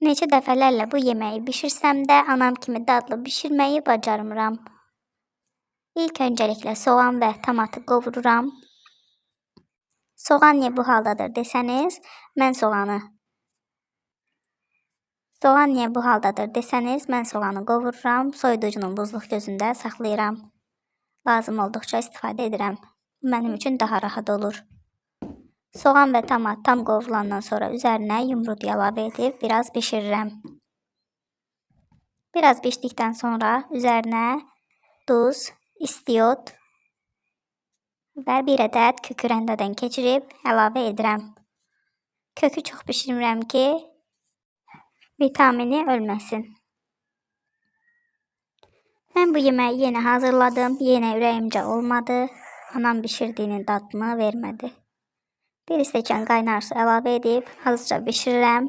Neçə dəfələrlə bu yeməyi bişirsəm də anam kimi dadlı bişirməyi bacarmıram. İlk öncəliklə soğan və tomatı qovururam. Soğan niyə bu haldadır desəniz, mən soğanı qovururam, soyuducunun buzluq gözündə saxlayıram. Lazım olduqca istifadə edirəm. Mənim üçün daha rahat olur. Soğan və tomat tam qovrulandan sonra üzərinə yumrudu əlavə edib biraz bişirirəm. Biraz bişdikdən sonra üzərinə duz, istiot və bir ədəd kökü rəndədən keçirib əlavə edirəm. Kökü çox bişirmirəm ki, vitamini ölməsin. Mən bu yeməyi yenə hazırladım, yenə ürəyimcə olmadı. Anam bişirdiyinin dadını vermədi. Bir stəkan qaynar su əlavə edib azca bişirirəm.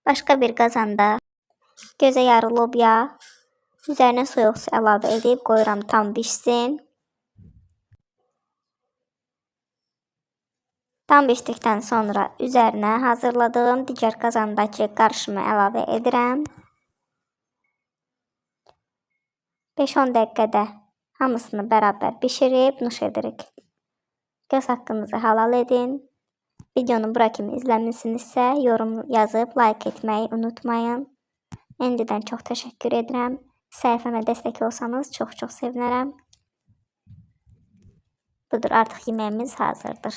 Başqa bir qazanda gözə yarı lobya, üzərinə soyuq su əlavə edib qoyuram tam bişsin. Tam bişdikdən sonra üzərinə hazırladığım digər qazandakı qarışımı əlavə edirəm. 5-10 dəqiqədə hamısını bərabər bişirib nuş edirik. Göz haqqınızı halal edin. Videonu bura kimi izləmişsinizsə yorum yazıb like etməyi unutmayın. İndidən çox təşəkkür edirəm. Səhifəmə dəstək olsanız çox sevinərəm. Budur, artıq yeməyimiz hazırdır.